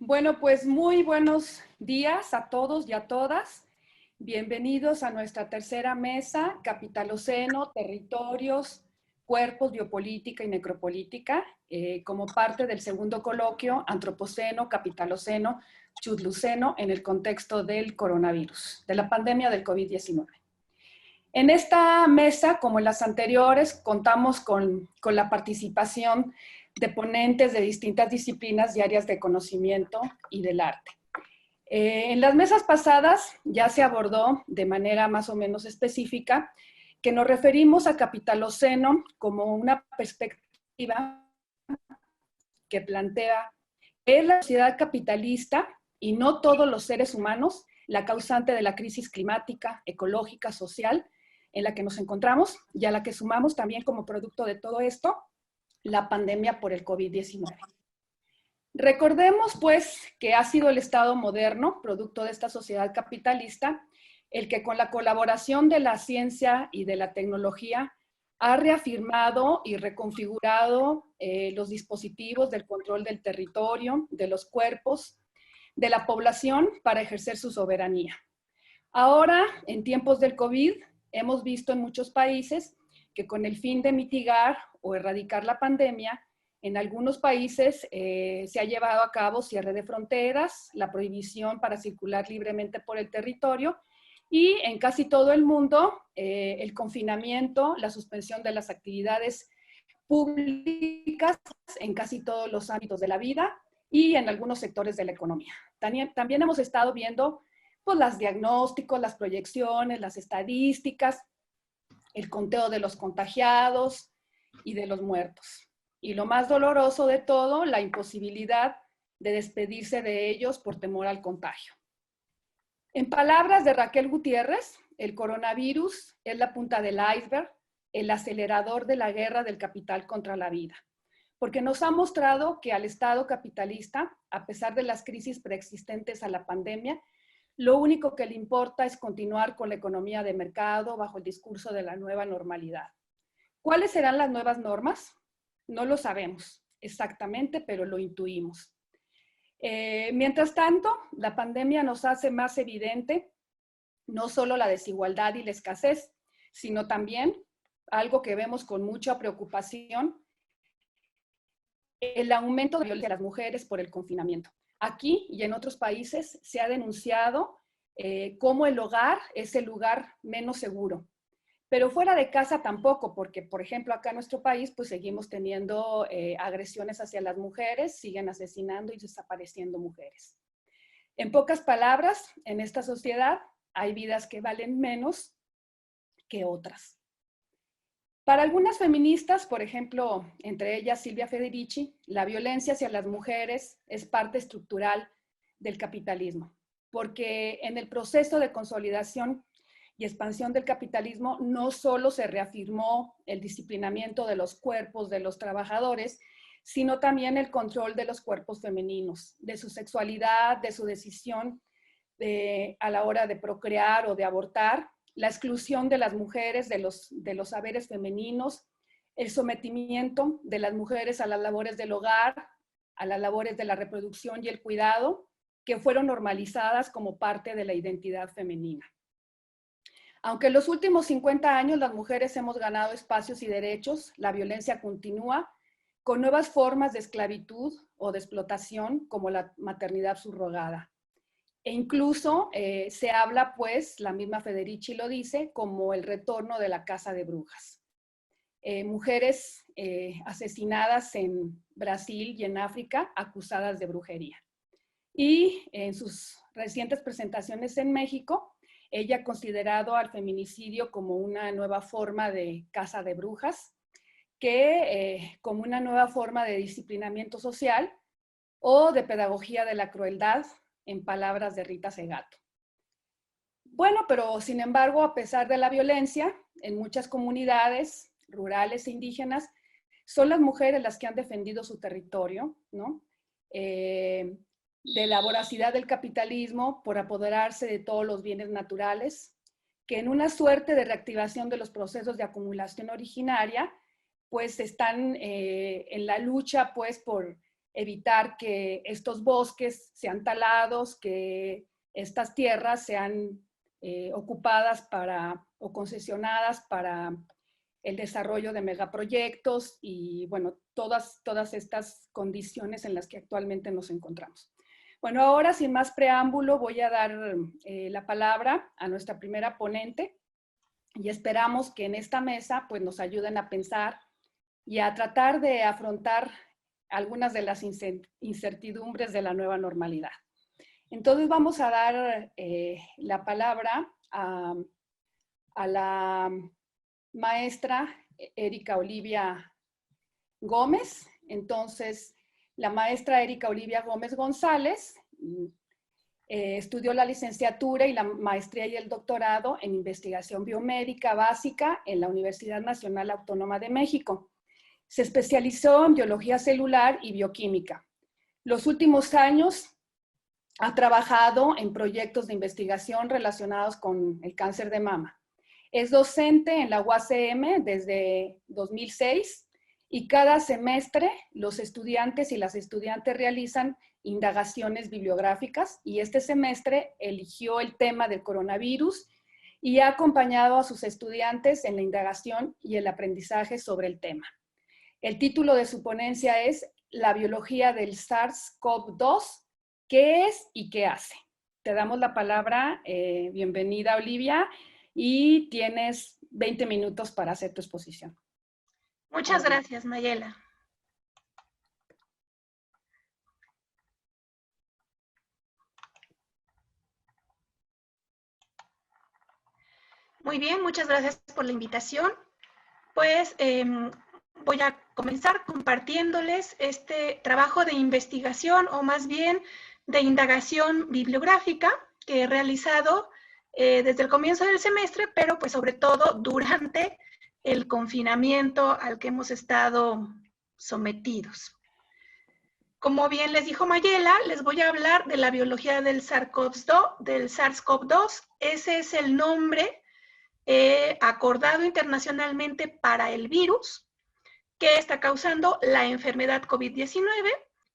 Bueno, pues muy buenos días a todos y a todas. Bienvenidos a nuestra tercera mesa, Capitaloceno, Territorios, Cuerpos, Biopolítica y Necropolítica, como parte del segundo coloquio Antropoceno, Capitaloceno, Chudluceno en el contexto del coronavirus, de la pandemia del COVID-19. En esta mesa, como en las anteriores, contamos con la participación de ponentes de distintas disciplinas y áreas de conocimiento y del arte. En las mesas pasadas ya se abordó de manera más o menos específica que nos referimos a Capitaloceno como una perspectiva que plantea que es la sociedad capitalista y no todos los seres humanos la causante de la crisis climática, ecológica, social en la que nos encontramos y a la que sumamos también como producto de todo esto la pandemia por el COVID-19. Recordemos, pues, que ha sido el Estado moderno, producto de esta sociedad capitalista, el que con la colaboración de la ciencia y de la tecnología ha reafirmado y reconfigurado los dispositivos del control del territorio, de los cuerpos, de la población para ejercer su soberanía. Ahora, en tiempos del COVID, hemos visto en muchos países que con el fin de mitigar o erradicar la pandemia, en algunos países se ha llevado a cabo cierre de fronteras, la prohibición para circular libremente por el territorio y en casi todo el mundo el confinamiento, la suspensión de las actividades públicas en casi todos los ámbitos de la vida y en algunos sectores de la economía. También hemos estado viendo pues, los diagnósticos, las proyecciones, las estadísticas, el conteo de los contagiados y de los muertos. Y lo más doloroso de todo, la imposibilidad de despedirse de ellos por temor al contagio. En palabras de Raquel Gutiérrez, el coronavirus es la punta del iceberg, el acelerador de la guerra del capital contra la vida, porque nos ha mostrado que al Estado capitalista, a pesar de las crisis preexistentes a la pandemia, lo único que le importa es continuar con la economía de mercado bajo el discurso de la nueva normalidad. ¿Cuáles serán las nuevas normas? No lo sabemos exactamente, pero lo intuimos. Mientras tanto, la pandemia nos hace más evidente no solo la desigualdad y la escasez, sino también algo que vemos con mucha preocupación, el aumento de violencia de las mujeres por el confinamiento. Aquí y en otros países se ha denunciado cómo el hogar es el lugar menos seguro. Pero fuera de casa tampoco, porque, por ejemplo, acá en nuestro país, pues seguimos teniendo agresiones hacia las mujeres, siguen asesinando y desapareciendo mujeres. En pocas palabras, en esta sociedad hay vidas que valen menos que otras. Para algunas feministas, por ejemplo, entre ellas Silvia Federici, la violencia hacia las mujeres es parte estructural del capitalismo, porque en el proceso de consolidación y expansión del capitalismo no solo se reafirmó el disciplinamiento de los cuerpos de los trabajadores, sino también el control de los cuerpos femeninos, de su sexualidad, de su decisión a la hora de procrear o de abortar, la exclusión de las mujeres de los saberes femeninos, el sometimiento de las mujeres a las labores del hogar, a las labores de la reproducción y el cuidado, que fueron normalizadas como parte de la identidad femenina. Aunque en los últimos 50 años las mujeres hemos ganado espacios y derechos, la violencia continúa con nuevas formas de esclavitud o de explotación como la maternidad subrogada. E incluso se habla, pues, la misma Federici lo dice, como el retorno de la caza de brujas. Mujeres asesinadas en Brasil y en África acusadas de brujería. Y en sus recientes presentaciones en México, ella ha considerado al feminicidio como una nueva forma de caza de brujas, como una nueva forma de disciplinamiento social o de pedagogía de la crueldad, en palabras de Rita Segato. Bueno, pero sin embargo, a pesar de la violencia, en muchas comunidades rurales e indígenas, son las mujeres las que han defendido su territorio, ¿no? De la voracidad del capitalismo por apoderarse de todos los bienes naturales, que en una suerte de reactivación de los procesos de acumulación originaria, pues están en la lucha pues por evitar que estos bosques sean talados, que estas tierras sean ocupadas o concesionadas para el desarrollo de megaproyectos y, bueno, todas estas condiciones en las que actualmente nos encontramos. Bueno, ahora sin más preámbulo voy a dar la palabra a nuestra primera ponente y esperamos que en esta mesa pues nos ayuden a pensar y a tratar de afrontar algunas de las incertidumbres de la nueva normalidad. Entonces vamos a dar la palabra a la maestra Erika Olivia Gómez. Entonces, la maestra Erika Olivia Gómez González estudió la licenciatura y la maestría y el doctorado en investigación biomédica básica en la Universidad Nacional Autónoma de México. Se especializó en biología celular y bioquímica. Los últimos años ha trabajado en proyectos de investigación relacionados con el cáncer de mama. Es docente en la UACM desde 2006 y cada semestre los estudiantes y las estudiantes realizan indagaciones bibliográficas y este semestre eligió el tema del coronavirus y ha acompañado a sus estudiantes en la indagación y el aprendizaje sobre el tema. El título de su ponencia es La biología del SARS-CoV-2, ¿qué es y qué hace? Te damos la palabra, bienvenida Olivia, y tienes 20 minutos para hacer tu exposición. Muchas gracias, Mayela. Muy bien, muchas gracias por la invitación. Pues voy a comenzar compartiéndoles este trabajo de investigación, o más bien de indagación bibliográfica que he realizado desde el comienzo del semestre, pero pues sobre todo durante el confinamiento al que hemos estado sometidos. Como bien les dijo Mayela, les voy a hablar de la biología del SARS-CoV-2. Ese es el nombre acordado internacionalmente para el virus que está causando la enfermedad COVID-19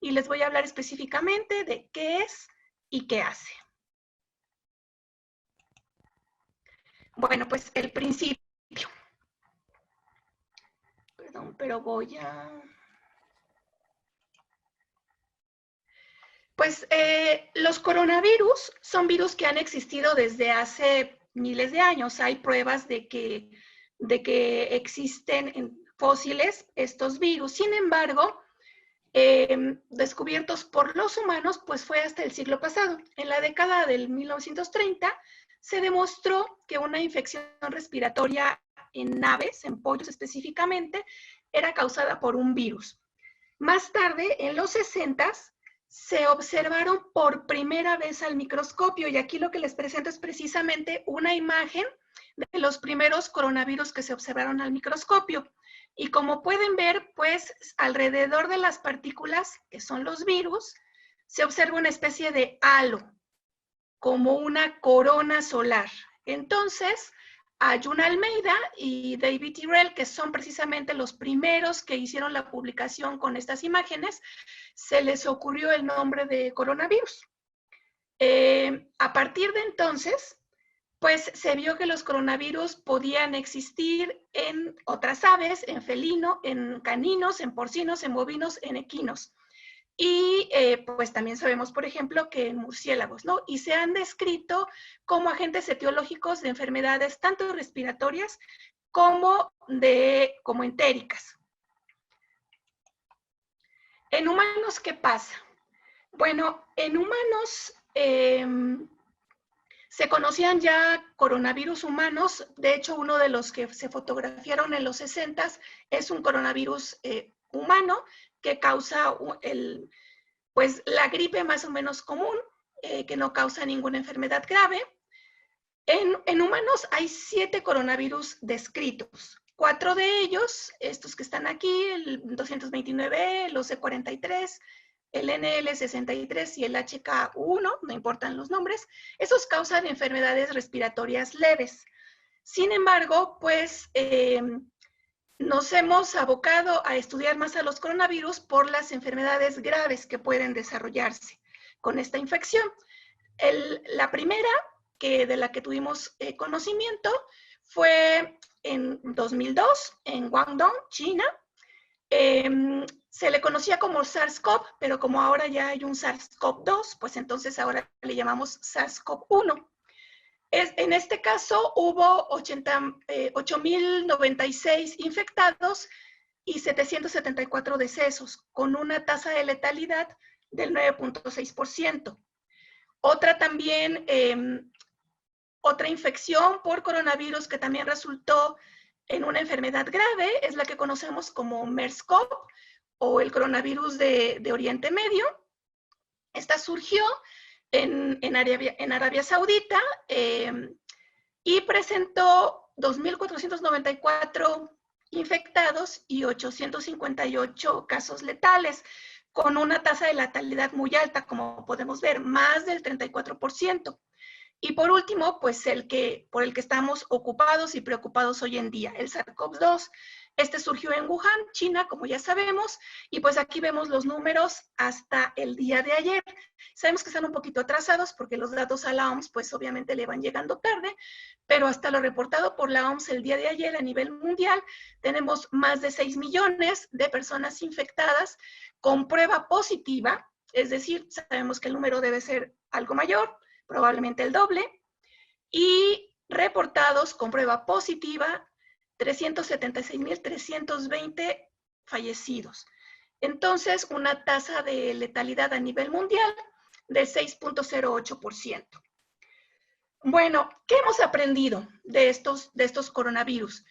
y les voy a hablar específicamente de qué es y qué hace. Bueno, pues el principio. Perdón, pero voy a... Pues los coronavirus son virus que han existido desde hace miles de años. Hay pruebas de que existen en fósiles estos virus. Sin embargo, descubiertos por los humanos, pues fue hasta el siglo pasado. En la década del 1930 se demostró que una infección respiratoria en aves, en pollos específicamente, era causada por un virus. Más tarde, en los 60s, se observaron por primera vez al microscopio, y aquí lo que les presento es precisamente una imagen de los primeros coronavirus que se observaron al microscopio. Y como pueden ver, pues alrededor de las partículas, que son los virus, se observa una especie de halo, como una corona solar. Entonces, a Jun Almeida y David Tyrrell, que son precisamente los primeros que hicieron la publicación con estas imágenes, se les ocurrió el nombre de coronavirus. A partir de entonces, pues se vio que los coronavirus podían existir en otras aves, en felino, en caninos, en porcinos, en bovinos, en equinos. Y pues también sabemos, por ejemplo, que en murciélagos, ¿no? Y se han descrito como agentes etiológicos de enfermedades tanto respiratorias como entéricas. En humanos, ¿qué pasa? Bueno, en humanos se conocían ya coronavirus humanos. De hecho, uno de los que se fotografiaron en los 60s es un coronavirus humano que causa pues la gripe más o menos común, que no causa ninguna enfermedad grave. En humanos hay 7 coronavirus descritos. 4 de ellos, estos que están aquí, el 229E, el OC43, el NL63 y el HK1, no importan los nombres, esos causan enfermedades respiratorias leves. Sin embargo, pues nos hemos abocado a estudiar más a los coronavirus por las enfermedades graves que pueden desarrollarse con esta infección. La primera de la que tuvimos conocimiento fue en 2002 en Guangdong, China. Se le conocía como SARS-CoV, pero como ahora ya hay un SARS-CoV-2, pues entonces ahora le llamamos SARS-CoV-1. En este caso hubo 8.096 infectados y 774 decesos, con una tasa de letalidad del 9.6%. Otra infección por coronavirus que también resultó en una enfermedad grave es la que conocemos como MERS-CoV o el coronavirus de Oriente Medio. Esta surgió en Arabia Saudita y presentó 2.494 infectados y 858 casos letales, con una tasa de letalidad muy alta, como podemos ver, más del 34%. Y por último, pues por el que estamos ocupados y preocupados hoy en día, el SARS-CoV-2. Este surgió en Wuhan, China, como ya sabemos, y pues aquí vemos los números hasta el día de ayer. Sabemos que están un poquito atrasados porque los datos a la OMS pues obviamente le van llegando tarde, pero hasta lo reportado por la OMS el día de ayer a nivel mundial, tenemos más de 6 millones de personas infectadas con prueba positiva, es decir, sabemos que el número debe ser algo mayor, probablemente el doble, y reportados con prueba positiva 376.320 fallecidos. Entonces, una tasa de letalidad a nivel mundial de 6.08%. Bueno, ¿qué hemos aprendido de estos coronavirus?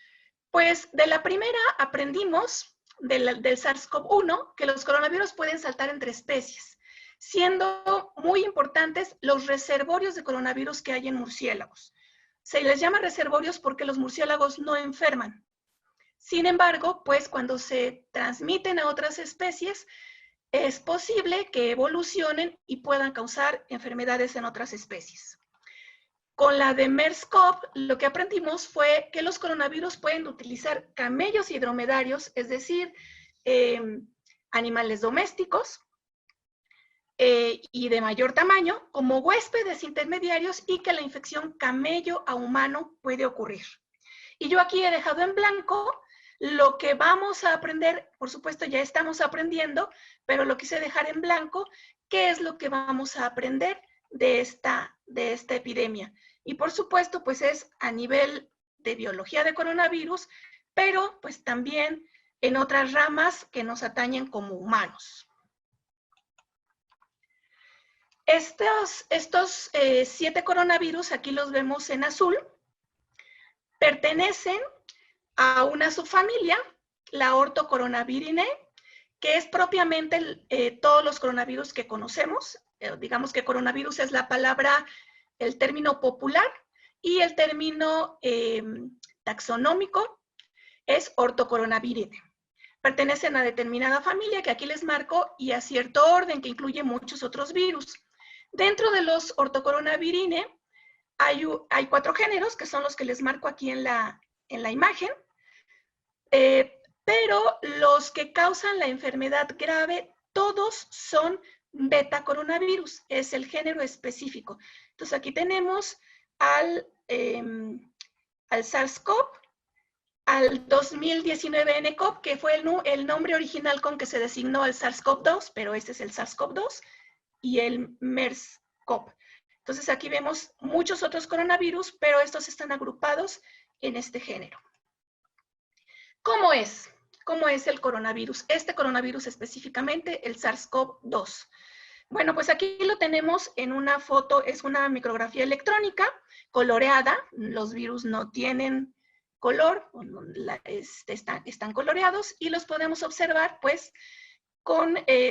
Pues de la primera aprendimos del SARS-CoV-1 que los coronavirus pueden saltar entre especies, siendo muy importantes los reservorios de coronavirus que hay en murciélagos. Se les llama reservorios porque los murciélagos no enferman. Sin embargo, pues cuando se transmiten a otras especies, es posible que evolucionen y puedan causar enfermedades en otras especies. Con la de MERS-CoV, lo que aprendimos fue que los coronavirus pueden utilizar camellos y dromedarios, es decir, animales domésticos, y de mayor tamaño como huéspedes intermediarios y que la infección camello a humano puede ocurrir. Y yo aquí he dejado en blanco lo que vamos a aprender, por supuesto ya estamos aprendiendo, pero lo quise dejar en blanco, qué es lo que vamos a aprender de esta epidemia. Y por supuesto, pues es a nivel de biología de coronavirus, pero pues también en otras ramas que nos atañen como humanos. Estos 7 coronavirus, aquí los vemos en azul, pertenecen a una subfamilia, la Orthocoronavirinae, que es propiamente todos los coronavirus que conocemos. Digamos que coronavirus es la palabra, el término popular, y el término taxonómico es Orthocoronavirinae. Pertenecen a determinada familia que aquí les marco y a cierto orden que incluye muchos otros virus. Dentro de los Orthocoronavirinae hay 4 géneros, que son los que les marco aquí en la imagen, pero los que causan la enfermedad grave, todos son beta-coronavirus, es el género específico. Entonces aquí tenemos al SARS-CoV, al 2019 nCoV, que fue el nombre original con que se designó al SARS-CoV-2, pero este es el SARS-CoV-2, y el MERS-CoV. Entonces aquí vemos muchos otros coronavirus, pero estos están agrupados en este género. ¿Cómo es? ¿Cómo es el coronavirus? Este coronavirus específicamente, el SARS-CoV-2. Bueno, pues aquí lo tenemos en una foto, es una micrografía electrónica coloreada. Los virus no tienen color, están coloreados y los podemos observar, pues,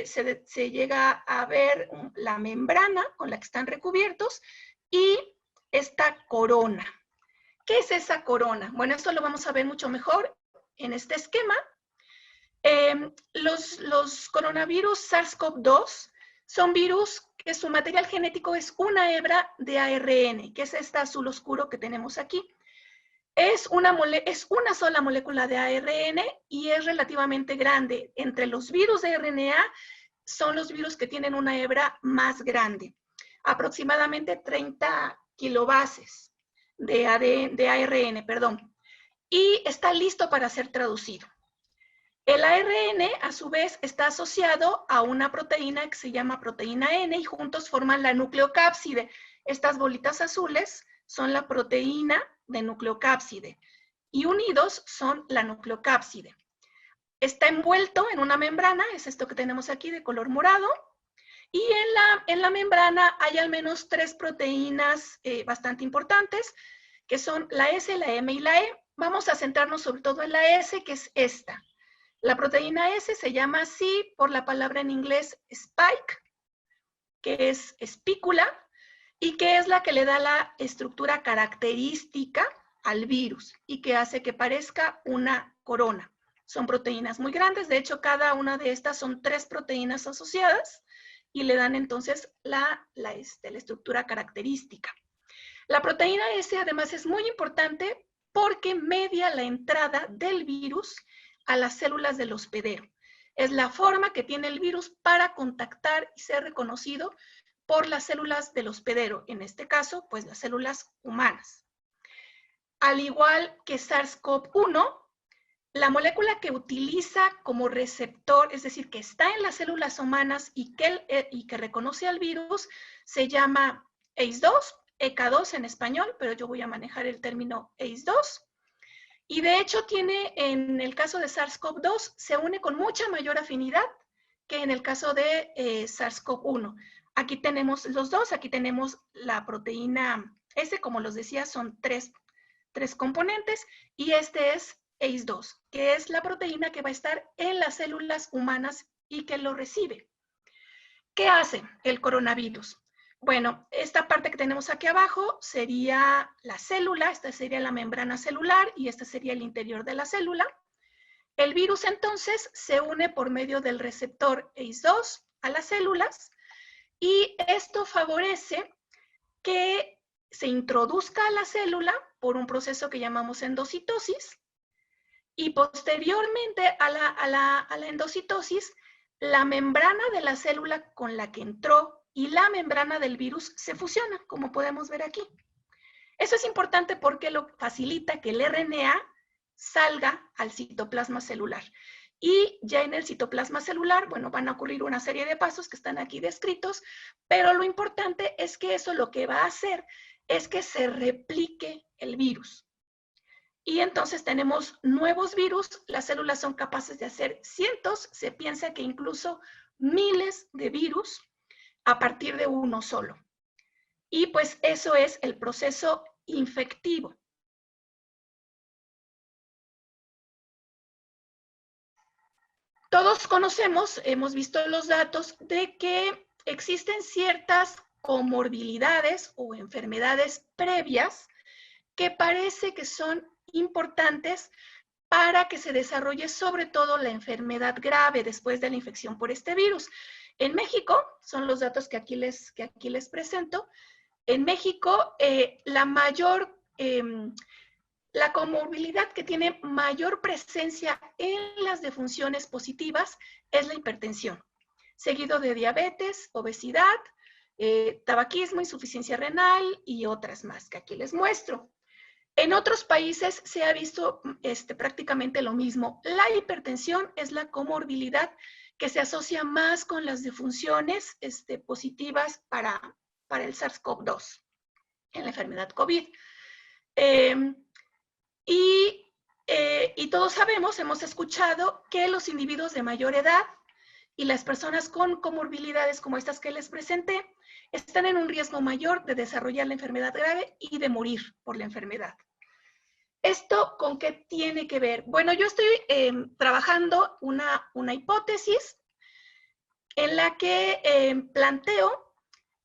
se llega a ver la membrana con la que están recubiertos y esta corona. ¿Qué es esa corona? Bueno, esto lo vamos a ver mucho mejor en este esquema. Los coronavirus SARS-CoV-2 son virus que su material genético es una hebra de ARN, que es esta azul oscuro que tenemos aquí. Es una sola molécula de ARN y es relativamente grande. Entre los virus de RNA son los virus que tienen una hebra más grande, aproximadamente 30 kilobases de ARN, perdón, y está listo para ser traducido. El ARN, a su vez, está asociado a una proteína que se llama proteína N y juntos forman la nucleocápside. Estas bolitas azules son la proteína de nucleocápside y unidos son la nucleocápside. Está envuelto en una membrana, es esto que tenemos aquí de color morado, y en la membrana hay al menos 3 proteínas bastante importantes, que son la S, la M y la E. Vamos a centrarnos sobre todo en la S, que es esta. La proteína S se llama así por la palabra en inglés spike, que es espícula, y que es la que le da la estructura característica al virus y que hace que parezca una corona. Son proteínas muy grandes, de hecho cada una de estas son 3 proteínas asociadas y le dan entonces la estructura característica. La proteína S además es muy importante porque media la entrada del virus a las células del hospedero. Es la forma que tiene el virus para contactar y ser reconocido por las células del hospedero, en este caso, pues las células humanas. Al igual que SARS-CoV-1, la molécula que utiliza como receptor, es decir, que está en las células humanas y que reconoce al virus, se llama ACE2, ECA2 en español, pero yo voy a manejar el término ACE2. Y de hecho tiene, en el caso de SARS-CoV-2, se une con mucha mayor afinidad que en el caso de SARS-CoV-1. Aquí tenemos los dos, aquí tenemos la proteína S, como los decía, son tres componentes, y este es ACE2, que es la proteína que va a estar en las células humanas y que lo recibe. ¿Qué hace el coronavirus? Bueno, esta parte que tenemos aquí abajo sería la célula, esta sería la membrana celular y este sería el interior de la célula. El virus entonces se une por medio del receptor ACE2 a las células y esto favorece que se introduzca a la célula por un proceso que llamamos endocitosis y posteriormente a la endocitosis, la membrana de la célula con la que entró y la membrana del virus se fusionan, como podemos ver aquí. Eso es importante porque lo facilita que el RNA salga al citoplasma celular. Y ya en el citoplasma celular, bueno, van a ocurrir una serie de pasos que están aquí descritos, pero lo importante es que eso lo que va a hacer es que se replique el virus. Y entonces tenemos nuevos virus, las células son capaces de hacer cientos, se piensa que incluso miles de virus a partir de uno solo. Y pues eso es el proceso infectivo. Todos conocemos, hemos visto los datos de que existen ciertas comorbilidades o enfermedades previas que parece que son importantes para que se desarrolle sobre todo la enfermedad grave después de la infección por este virus. En México, son los datos que aquí les presento, en México la comorbilidad que tiene mayor presencia en las defunciones positivas es la hipertensión, seguido de diabetes, obesidad, tabaquismo, insuficiencia renal y otras más que aquí les muestro. En otros países se ha visto prácticamente lo mismo. La hipertensión es la comorbilidad que se asocia más con las defunciones positivas para el SARS-CoV-2, en la enfermedad COVID. Y todos sabemos, hemos escuchado que los individuos de mayor edad y las personas con comorbilidades como estas que les presenté están en un riesgo mayor de desarrollar la enfermedad grave y de morir por la enfermedad. ¿Esto con qué tiene que ver? Bueno, yo estoy trabajando una hipótesis en la que planteo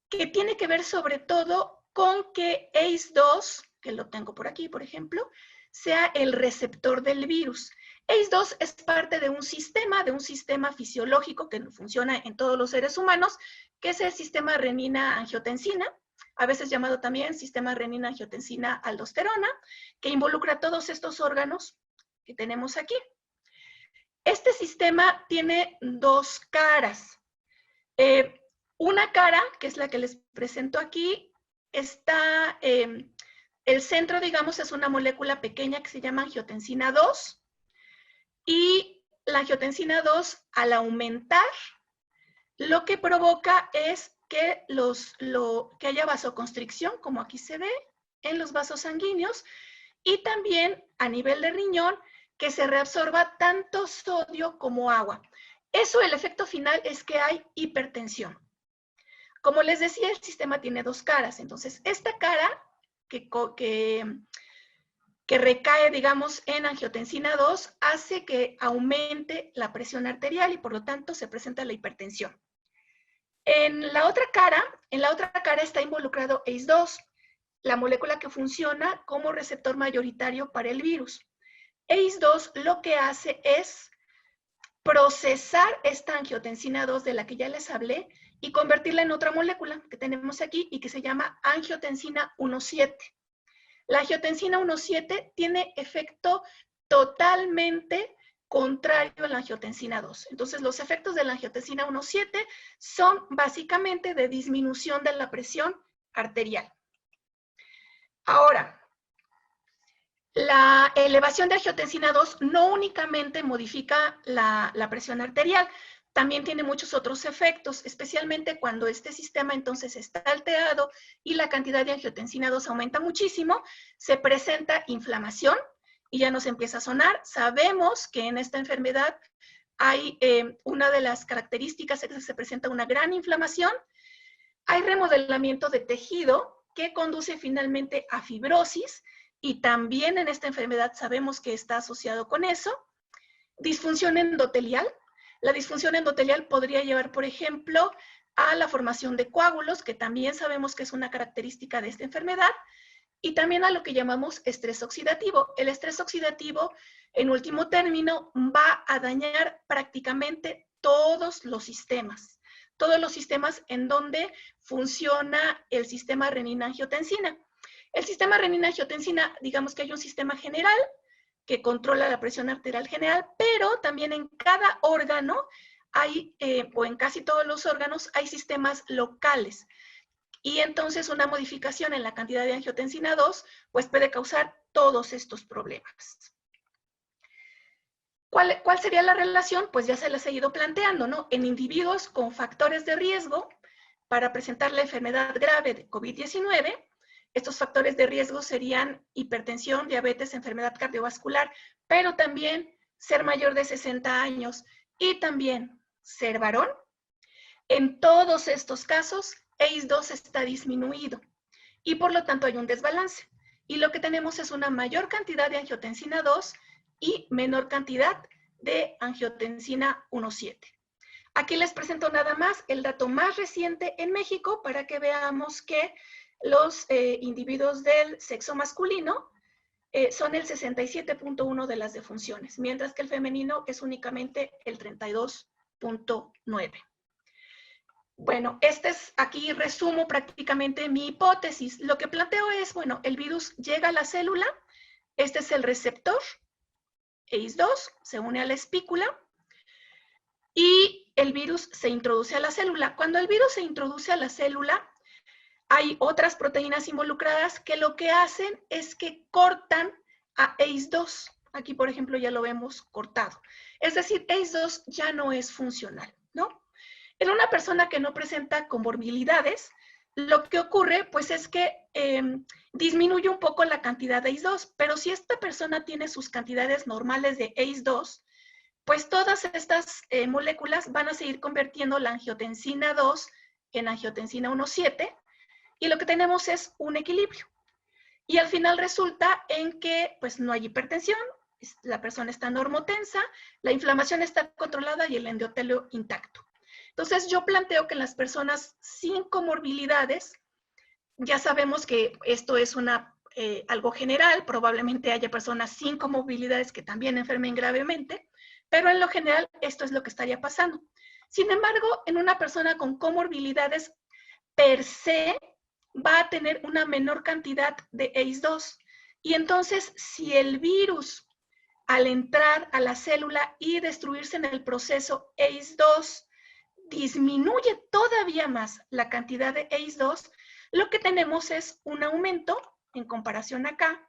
que tiene que ver sobre todo con que ACE2, que lo tengo por aquí, por ejemplo, sea el receptor del virus. ACE2 es parte de un sistema fisiológico que funciona en todos los seres humanos, que es el sistema renina-angiotensina. a veces llamado también sistema renina-angiotensina-aldosterona, que involucra todos estos órganos que tenemos aquí. Este sistema tiene dos caras. Una cara, que es la que les presento aquí, está, el centro, digamos, es una molécula pequeña que se llama angiotensina 2, y la angiotensina 2, al aumentar, lo que provoca es que, que haya vasoconstricción, como aquí se ve, en los vasos sanguíneos, y también a nivel de riñón, que se reabsorba tanto sodio como agua. Eso, el efecto final es que hay hipertensión. Como les decía, el sistema tiene dos caras. Entonces, esta cara que recae, digamos, en angiotensina 2, hace que aumente la presión arterial y por lo tanto se presenta la hipertensión. En la otra cara está involucrado ACE2, la molécula que funciona como receptor mayoritario para el virus. ACE2 lo que hace es procesar esta angiotensina 2 de la que ya les hablé y convertirla en otra molécula que tenemos aquí y que se llama angiotensina 1,7. La angiotensina 1,7 tiene efecto totalmente contrario a la angiotensina 2. Entonces, los efectos de la angiotensina 1,7 son básicamente de disminución de la presión arterial. Ahora, la elevación de angiotensina 2 no únicamente modifica la presión arterial, también tiene muchos otros efectos, especialmente cuando este sistema entonces está alterado y la cantidad de angiotensina 2 aumenta muchísimo, se presenta inflamación y ya nos empieza a sonar. Sabemos que en esta enfermedad hay una de las características es que se presenta una gran inflamación, hay remodelamiento de tejido que conduce finalmente a fibrosis, y también en esta enfermedad sabemos que está asociado con eso. Disfunción endotelial. La disfunción endotelial podría llevar, por ejemplo, a la formación de coágulos, que también sabemos que es una característica de esta enfermedad, y también a lo que llamamos estrés oxidativo. El estrés oxidativo, en último término, va a dañar prácticamente todos los sistemas en donde funciona el sistema renina-angiotensina. El sistema renina-angiotensina, digamos que hay un sistema general que controla la presión arterial general, pero también en cada órgano hay, o en casi todos los órganos, hay sistemas locales. Y entonces una modificación en la cantidad de angiotensina 2, pues puede causar todos estos problemas. ¿Cuál sería la relación? Pues ya se las he ido planteando, ¿no? En individuos con factores de riesgo para presentar la enfermedad grave de COVID-19, estos factores de riesgo serían hipertensión, diabetes, enfermedad cardiovascular, pero también ser mayor de 60 años y también ser varón. En todos estos casos, ACE2 está disminuido y por lo tanto hay un desbalance. Y lo que tenemos es una mayor cantidad de angiotensina 2 y menor cantidad de angiotensina 1,7. Aquí les presento nada más el dato más reciente en México para que veamos que los individuos del sexo masculino son el 67.1 de las defunciones, mientras que el femenino es únicamente el 32.9. Bueno, aquí resumo prácticamente mi hipótesis. Lo que planteo es, bueno, el virus llega a la célula, este es el receptor, ACE2, se une a la espícula, y el virus se introduce a la célula. Cuando el virus se introduce a la célula, hay otras proteínas involucradas que lo que hacen es que cortan a ACE2. Aquí, por ejemplo, ya lo vemos cortado. Es decir, ACE2 ya no es funcional, ¿no? En una persona que no presenta comorbilidades, lo que ocurre, pues, es que disminuye un poco la cantidad de ACE2, pero si esta persona tiene sus cantidades normales de ACE2, pues todas estas moléculas van a seguir convirtiendo la angiotensina 2 en angiotensina 1,7, y lo que tenemos es un equilibrio. Y al final resulta en que pues no hay hipertensión, la persona está normotensa, la inflamación está controlada y el endotelio intacto. Entonces yo planteo que en las personas sin comorbilidades, ya sabemos que esto es algo general, probablemente haya personas sin comorbilidades que también enfermen gravemente, pero en lo general esto es lo que estaría pasando. Sin embargo, en una persona con comorbilidades per se, va a tener una menor cantidad de ACE2. Y entonces, si el virus, al entrar a la célula y destruirse en el proceso ACE2, disminuye todavía más la cantidad de ACE2, lo que tenemos es un aumento en comparación acá,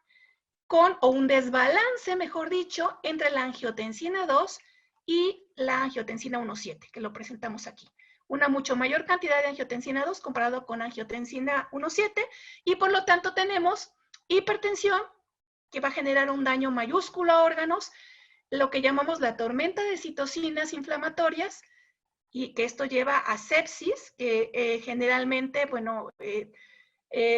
o un desbalance, mejor dicho, entre la angiotensina 2 y la angiotensina 1,7, que lo presentamos aquí. Una mucho mayor cantidad de angiotensina 2 comparado con angiotensina 1,7, y por lo tanto tenemos hipertensión, que va a generar un daño mayúsculo a órganos, lo que llamamos la tormenta de citocinas inflamatorias, y que esto lleva a sepsis, que generalmente, bueno,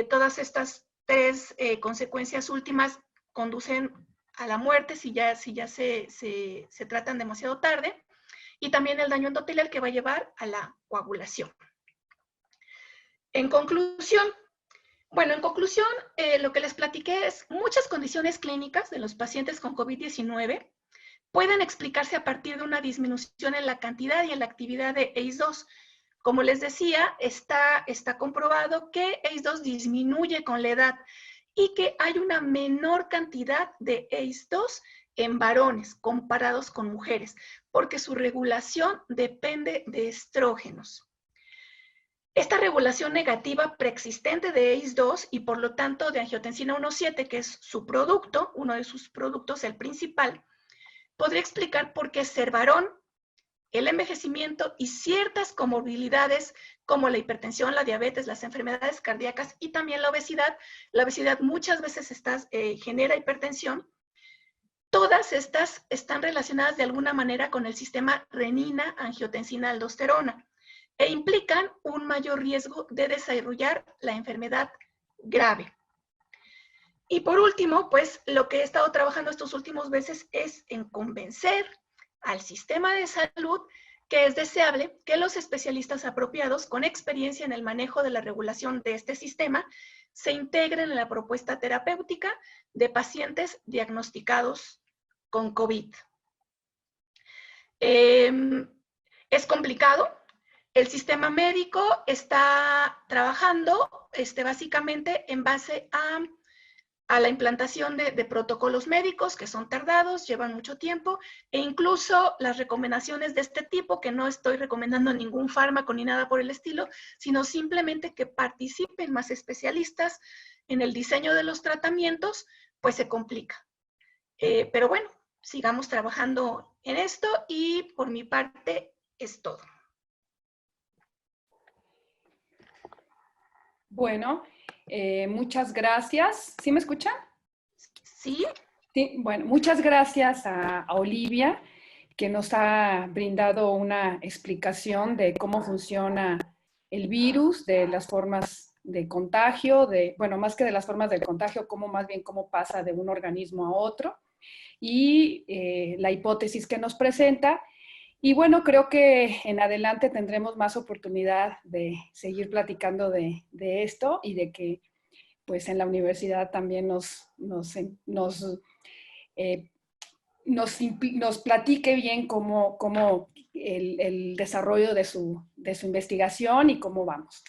todas estas tres consecuencias últimas conducen a la muerte si ya se tratan demasiado tarde, y también el daño endotelial, que va a llevar a la coagulación. En conclusión, lo que les platiqué es muchas condiciones clínicas de los pacientes con COVID-19 pueden explicarse a partir de una disminución en la cantidad y en la actividad de ACE2. Como les decía, está comprobado que ACE2 disminuye con la edad y que hay una menor cantidad de ACE2 en varones comparados con mujeres, porque su regulación depende de estrógenos. Esta regulación negativa preexistente de ACE2 y por lo tanto de angiotensina 1,7, que es su producto, uno de sus productos, el principal, podría explicar por qué ser varón, el envejecimiento y ciertas comorbilidades como la hipertensión, la diabetes, las enfermedades cardíacas y también la obesidad. La obesidad muchas veces genera hipertensión. Todas estas están relacionadas de alguna manera con el sistema renina-angiotensina-aldosterona e implican un mayor riesgo de desarrollar la enfermedad grave. Y por último, pues lo que he estado trabajando estos últimos meses es en convencer al sistema de salud que es deseable que los especialistas apropiados con experiencia en el manejo de la regulación de este sistema se integren en la propuesta terapéutica de pacientes diagnosticados con COVID. Es complicado. El sistema médico está trabajando básicamente en base a la implantación de protocolos médicos que son tardados, llevan mucho tiempo, e incluso las recomendaciones de este tipo, que no estoy recomendando ningún fármaco ni nada por el estilo, sino simplemente que participen más especialistas en el diseño de los tratamientos, pues se complica. Pero bueno, sigamos trabajando en esto y por mi parte es todo. Bueno, muchas gracias. ¿Sí me escuchan? Sí. Sí, bueno, muchas gracias a Olivia, que nos ha brindado una explicación de cómo funciona el virus, de las formas de contagio, bueno, más que de las formas de contagio, más bien cómo pasa de un organismo a otro, y la hipótesis que nos presenta. Y bueno, creo que en adelante tendremos más oportunidad de seguir platicando de esto y de que pues en la universidad también nos platique bien cómo el desarrollo de su investigación y cómo vamos.